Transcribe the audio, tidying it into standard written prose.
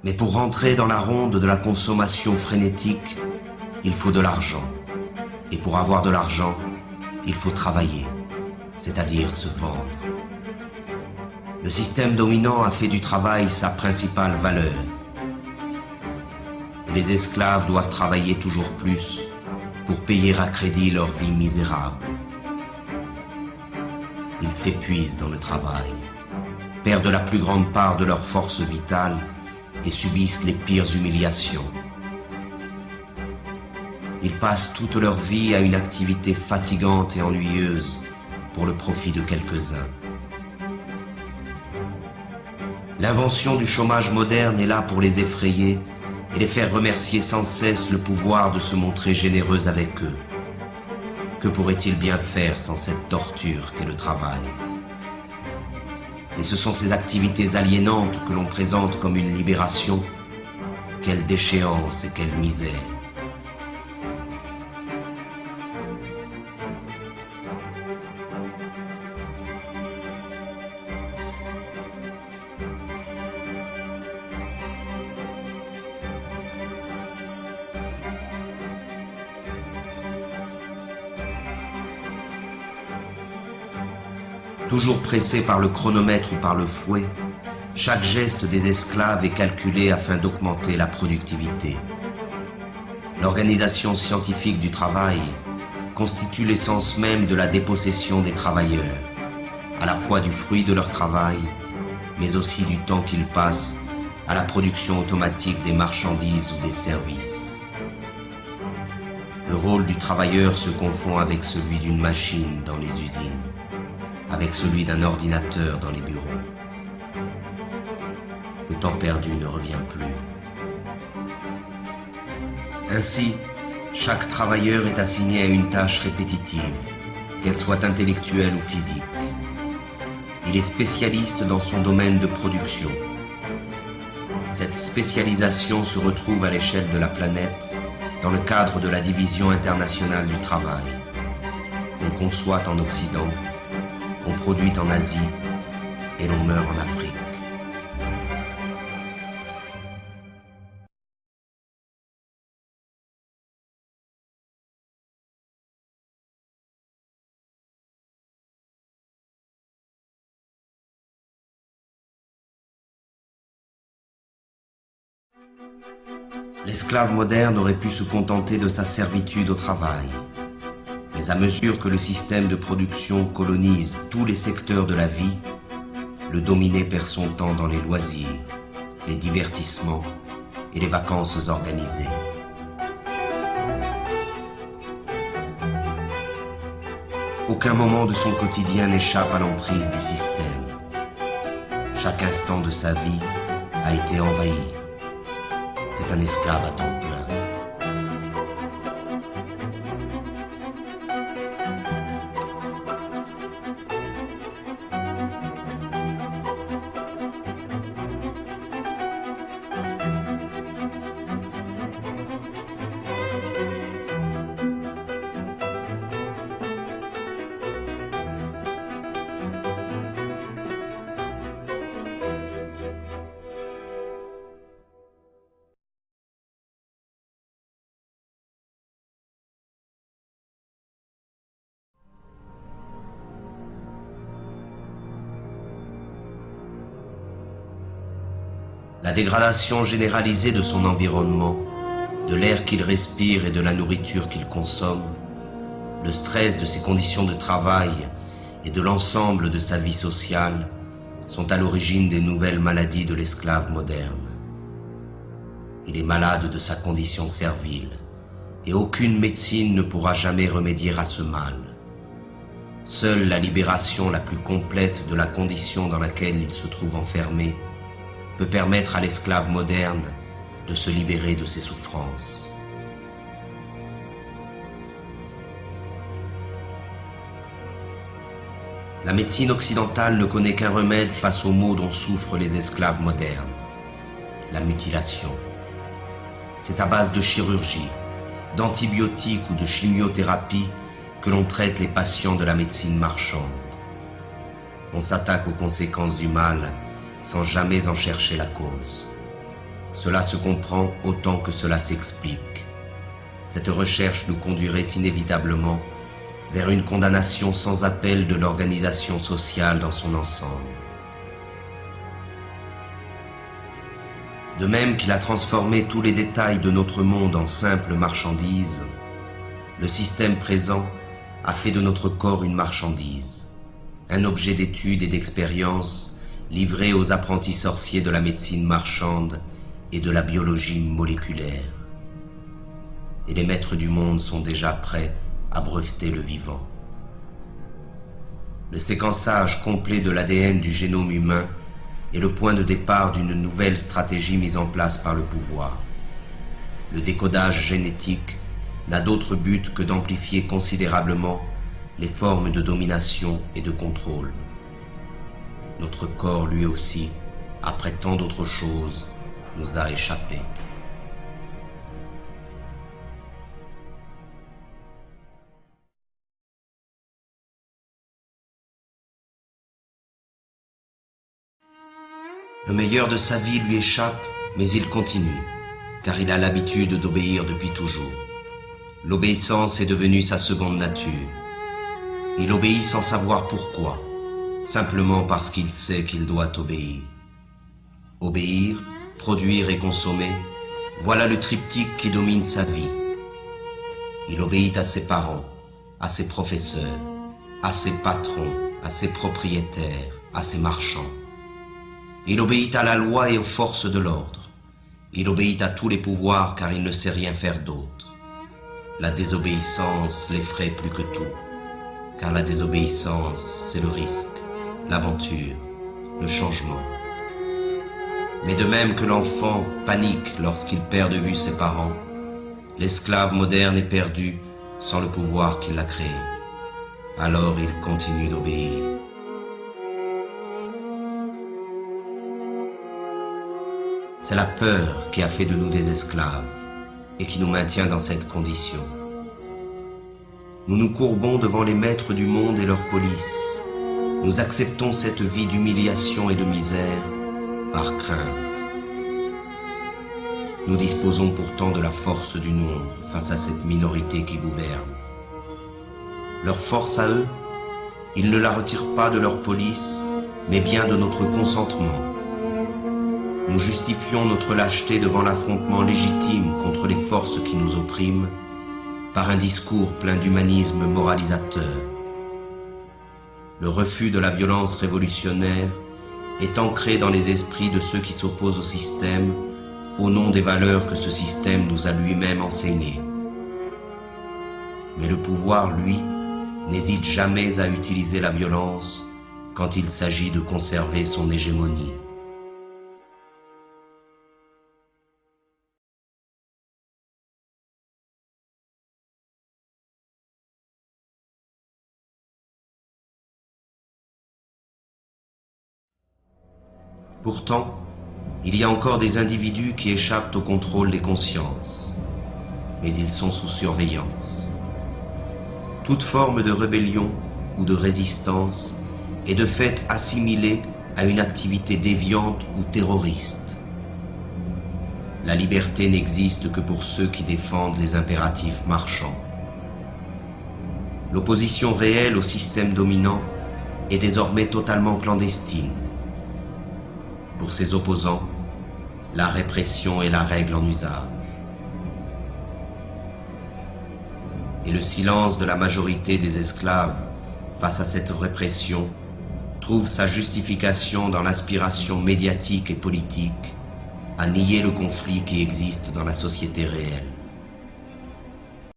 Mais pour rentrer dans la ronde de la consommation frénétique, il faut de l'argent. Et pour avoir de l'argent, il faut travailler, c'est-à-dire se vendre. Le système dominant a fait du travail sa principale valeur. Et les esclaves doivent travailler toujours plus pour payer à crédit leur vie misérable. Ils s'épuisent dans le travail, perdent la plus grande part de leur force vitale et subissent les pires humiliations. Ils passent toute leur vie à une activité fatigante et ennuyeuse pour le profit de quelques-uns. L'invention du chômage moderne est là pour les effrayer et les faire remercier sans cesse le pouvoir de se montrer généreux avec eux. Que pourraient-ils bien faire sans cette torture qu'est le travail? Et ce sont ces activités aliénantes que l'on présente comme une libération. Quelle déchéance et quelle misère! Toujours pressés par le chronomètre ou par le fouet, chaque geste des esclaves est calculé afin d'augmenter la productivité. L'organisation scientifique du travail constitue l'essence même de la dépossession des travailleurs, à la fois du fruit de leur travail, mais aussi du temps qu'ils passent à la production automatique des marchandises ou des services. Le rôle du travailleur se confond avec celui d'une machine dans les usines, avec celui d'un ordinateur dans les bureaux. Le temps perdu ne revient plus. Ainsi, chaque travailleur est assigné à une tâche répétitive, qu'elle soit intellectuelle ou physique. Il est spécialiste dans son domaine de production. Cette spécialisation se retrouve à l'échelle de la planète dans le cadre de la Division internationale du travail. On conçoit en Occident, on produit en Asie et l'on meurt en Afrique. L'esclave moderne aurait pu se contenter de sa servitude au travail. Mais à mesure que le système de production colonise tous les secteurs de la vie, le dominé perd son temps dans les loisirs, les divertissements et les vacances organisées. Aucun moment de son quotidien n'échappe à l'emprise du système. Chaque instant de sa vie a été envahi. C'est un esclave à temps plein. La dégradation généralisée de son environnement, de l'air qu'il respire et de la nourriture qu'il consomme, le stress de ses conditions de travail et de l'ensemble de sa vie sociale sont à l'origine des nouvelles maladies de l'esclave moderne. Il est malade de sa condition servile et aucune médecine ne pourra jamais remédier à ce mal. Seule la libération la plus complète de la condition dans laquelle il se trouve enfermé peut permettre à l'esclave moderne de se libérer de ses souffrances. La médecine occidentale ne connaît qu'un remède face aux maux dont souffrent les esclaves modernes, la mutilation. C'est à base de chirurgie, d'antibiotiques ou de chimiothérapie que l'on traite les patients de la médecine marchande. On s'attaque aux conséquences du mal sans jamais en chercher la cause. Cela se comprend autant que cela s'explique. Cette recherche nous conduirait inévitablement vers une condamnation sans appel de l'organisation sociale dans son ensemble. De même qu'il a transformé tous les détails de notre monde en simples marchandises, le système présent a fait de notre corps une marchandise, un objet d'étude et d'expérience livré aux apprentis sorciers de la médecine marchande et de la biologie moléculaire. Et les maîtres du monde sont déjà prêts à breveter le vivant. Le séquençage complet de l'ADN du génome humain est le point de départ d'une nouvelle stratégie mise en place par le pouvoir. Le décodage génétique n'a d'autre but que d'amplifier considérablement les formes de domination et de contrôle. Notre corps, lui aussi, après tant d'autres choses, nous a échappé. Le meilleur de sa vie lui échappe, mais il continue, car il a l'habitude d'obéir depuis toujours. L'obéissance est devenue sa seconde nature. Il obéit sans savoir pourquoi, simplement parce qu'il sait qu'il doit obéir. Obéir, produire et consommer, voilà le triptyque qui domine sa vie. Il obéit à ses parents, à ses professeurs, à ses patrons, à ses propriétaires, à ses marchands. Il obéit à la loi et aux forces de l'ordre. Il obéit à tous les pouvoirs car il ne sait rien faire d'autre. La désobéissance l'effraie plus que tout, car la désobéissance, c'est le risque, l'aventure, le changement. Mais de même que l'enfant panique lorsqu'il perd de vue ses parents, l'esclave moderne est perdu sans le pouvoir qui l'a créé. Alors il continue d'obéir. C'est la peur qui a fait de nous des esclaves et qui nous maintient dans cette condition. Nous nous courbons devant les maîtres du monde et leur police. Nous acceptons cette vie d'humiliation et de misère par crainte. Nous disposons pourtant de la force du nombre face à cette minorité qui gouverne. Leur force à eux, ils ne la retirent pas de leur police, mais bien de notre consentement. Nous justifions notre lâcheté devant l'affrontement légitime contre les forces qui nous oppriment par un discours plein d'humanisme moralisateur. Le refus de la violence révolutionnaire est ancré dans les esprits de ceux qui s'opposent au système au nom des valeurs que ce système nous a lui-même enseignées. Mais le pouvoir, lui, n'hésite jamais à utiliser la violence quand il s'agit de conserver son hégémonie. Pourtant, il y a encore des individus qui échappent au contrôle des consciences, mais ils sont sous surveillance. Toute forme de rébellion ou de résistance est de fait assimilée à une activité déviante ou terroriste. La liberté n'existe que pour ceux qui défendent les impératifs marchands. L'opposition réelle au système dominant est désormais totalement clandestine. Pour ses opposants, la répression est la règle en usage. Et le silence de la majorité des esclaves face à cette répression trouve sa justification dans l'aspiration médiatique et politique à nier le conflit qui existe dans la société réelle.